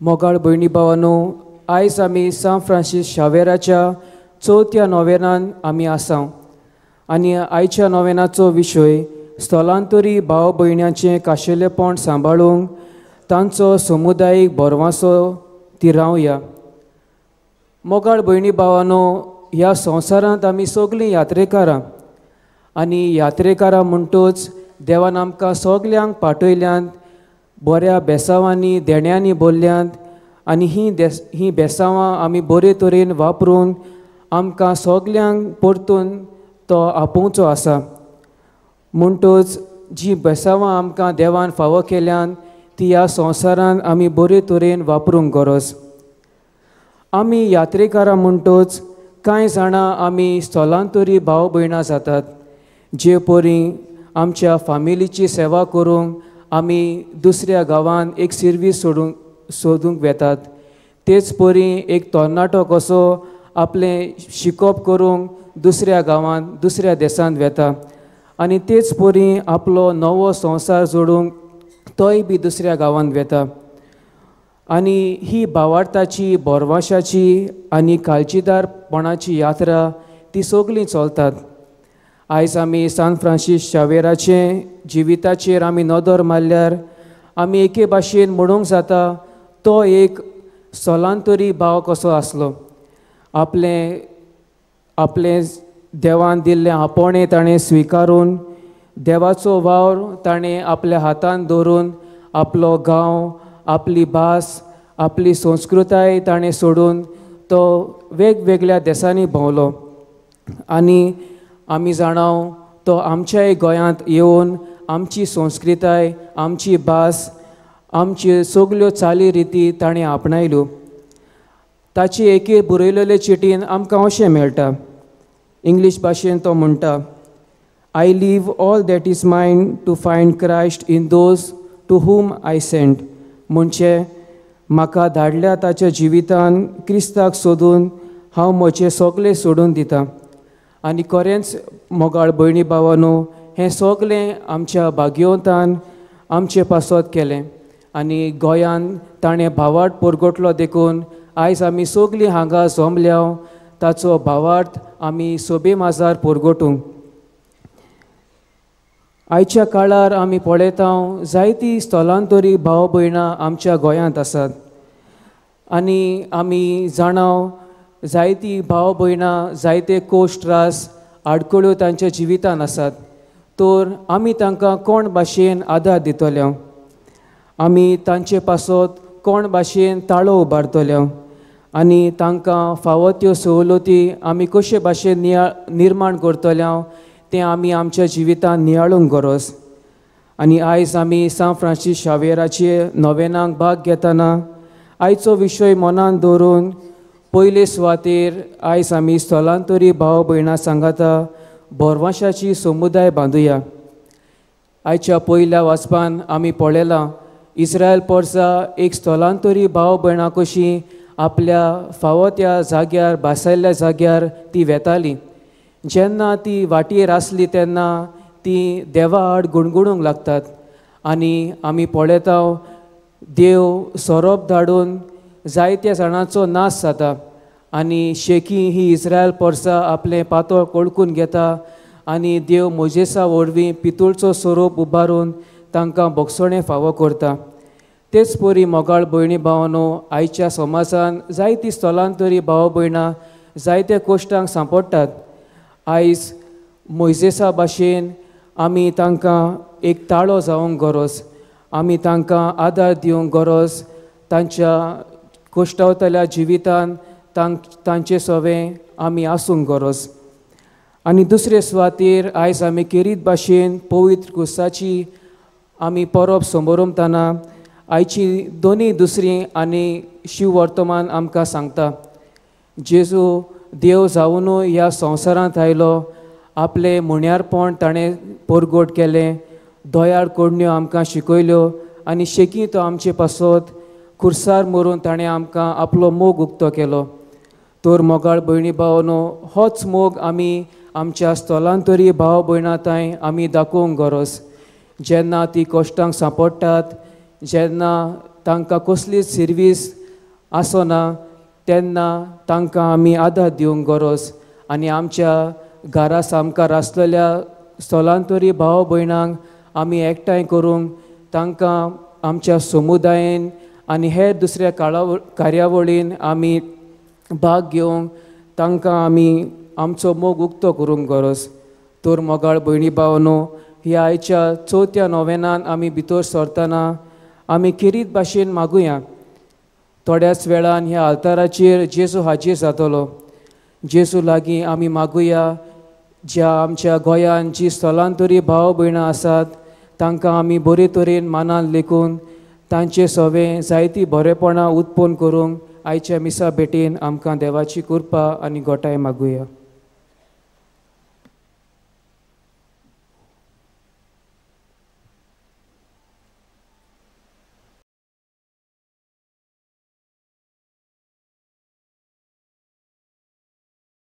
मोगाळ भयणी भावांनो, आयज आमी सान फ्रांसीस शावेराच्या 4थ्या नोवेनान आमी आसां आनी आयच्या नोवेनाचो विशय स्थलांतरी भाव भयण्यांचें खाशेलेपण सांबाळूंक तांचो समुदायीक बोरवांसो ती रावया. मोगाळ भयणी भावांनो, ह्या संवसारांत आमी सगळीं यात्रेकारां आनी यात्रेकारां म्हणटूच देवान आमकां सगल्यांक पाठयल्यांत बऱ्या बेसांवांनी देण्यांनी भरल्यांत आनी ही बेसांवां आमी बरे तरेन वापरून आमकां सगल्यांक परतून तो आपोवचो आसा. म्हणटूच जी बेसांवां आमकां देवान फावो केल्यांत ती ह्या संवसारांत आमी बरे तरेन वापरूंक गरज. आमी यात्रेकारां म्हणटूच कांय जाणां आमी स्थलांतरी भाव भयणां जातात, जे परी आमच्या फामिलीची सेवा करूंक आमी दुसऱ्या गांवांत एक सर्वीस सोदूंक वेतात. तेच परी एक तरणाटो कसो आपलें शिकोप करूंक दुसऱ्या गांवांत दुसऱ्या देशांत वेता आनी तेच परी आपलो नवो संवसार जोडूंक तोय बी दुसऱ्या गांवांत वेता. आनी ही भावार्थाची बोरवांशाची आनी काळजीदारपणाची यात्रा ती सगळीं चलतात. आयज आमी सान फ्रांसीस शावेराचे जिविताचेर आमी नदर मारल्यार आमी एके भाशेन म्हणूंक जाता तो एक स्थलांतरी भाव कसो आसलो. आपलें देवान दिल्लें आपोणें ताणें स्विकारून देवाचो वावर ताणें आपल्या हातान दवरून आपलो गांव, आपली भास, आपली संस्कृताय ताणें सोडून तो वेगवेगळ्या देशांनी भोंवलो आनी आमी जाणाव तो आमच्याय गोंयांत येवन आमची संस्कृताय, आमची भास, आमच्यो सगल्यो चाली रिती ताणें आपणायल्यो. ताची एके बरयलेले चिटीन आमकां अशें मेळटा. इंग्लीश भाशेन तो म्हणटा, I leave all that is mine to find Christ in those to whom I sent. म्हणजे म्हाका धाडल्या ताच्या जिवितान क्रिस्ताक सोदून हांव म्हजें सगळें सोडून दितां. आनी खरेंच मोगाळ भयणी भावांनो, हें सगळें आमच्या भाग्यवंतान आमचे पासत केलें आनी गोंयांत ताणें भावार्थ परगटलो देखून आयज आमी सगळीं हांगा जमल्या ताचो भावार्थ आमी सोबे माजार परगटूंक. आयच्या काळार आमी पळयता जायतीं स्थलांतरी भाव भयणां आमच्या गोंयांत आसात आनी आमी जाणाव जायतीं भाव भयणां जायते कोश्ट त्रास आडखळ्यो तांच्या जिवितान आसात. तर आमी तांकां कोण भाशेन आदार दितले, आमी तांचे पासत कोण भाशेन ताळो उबारतले आनी तांकां फावो त्यो सवलती आमी कशे भाशेन निर्माण करतले तें आमी आमच्या जिवितान नियाळूंक गरज. आनी आयज आमी सान फ्रांसीस शावेराचे नोवेनाक भाग घेतना आयचो विशय मनान दवरून पयले सुवातेर आयज आमी स्थलांतरी भाव भयणां सांगाता बोरवांशाची समुदाय बांदुया. आयच्या पयल्या वाचपान आमी पळयलां इस्रायल पोरसा एक स्थलांतरी भाव भयणां कशीं आपल्या फावो त्या जाग्यार बासायल्ल्या जाग्यार ती वेताली. जेन्ना ती वाटेर आसली तेन्ना ती देवा आड गुणगुणूंक लागतात आनी आमी पळयता देव सोरोप धाडून जायत्या जाणांचो नाश जाता आनी शेकी ही इस्रायल पोरसां आपलें पातळ कळकून घेता आनी देव मोजेसा वरवीं पितूळचो सोरोप उबारून तांकां बोगसणें फावो करता. तेच परी मोगाळ भयणी भावांनो, आयच्या समाजान जायतीं स्थलांतरी भाव भयणां जायत्या कोश्टांक सांपडटात. आयज मोजेसा भाशेन आमी तांकां एक ताळो जावंक गरज, आमी तांकां आदार दिवंक गरज. तांच्या कोश्टावतल्या जिवितान तांचे सवें आमी आसूंक गरज. आनी दुसरे सुवातेर आयज आमी केरीत भाशेन पवित्र क्रुसाची आमी परब समोरमतना आयची दोनी दुसरी आनी शिव वर्तमान आमकां सांगता. जेजू देव जावनूय ह्या संवसारांत आयलो, आपलें मुण्यारपण ताणें परगट केलें, दोयाड कोडण्यो आमकां शिकयल्यो आनी शेकी तो आमचे पासत खुर्सार मरून ताणें आमकां आपलो मोग उक्तो केलो. तर मोगाळ भयणी भावांनो, होच मोग आमी आमच्या स्थलांतरी भाव भयणां थंय आमी दाखोवंक गरज. जेन्ना ती कोश्टांक सांपडटात, जेन्ना तांकां कसलीच सर्वीस आसना तेन्ना तांकां आमी आदार दिवंक गरज आनी आमच्या घरा सामकार आसलेल्या स्थलांतरी भाव भयणांक आमी एकठांय करूंक तांकां आमच्या समुदायान आनी हेर दुसऱ्या कार्यावळीन आमी भाग घेवंक तांकां आमी आमचो मोग उक्तो करूंक गरज. तर मोगाळ भयणी भावनो, ह्या आयच्या चवथ्या नोवेनान आमी भितर सरतना आमी खेरीत भाशेन मागुया. थोड्याच वेळान ह्या आल्ताराचेर जेजू हाजीर जातलो. जेजू लागीं आमी मागुया ज्या आमच्या गोंयान जी स्थलांतरी भाव भयणां आसात तांकां आमी बरे तरेन मानान लेखून तांचे सवें जायतीं बरेपणां उत्पन्न करूंक आयच्या मिसा भेटेन आमकां देवाची कृपा आनी गोठाय मागुया.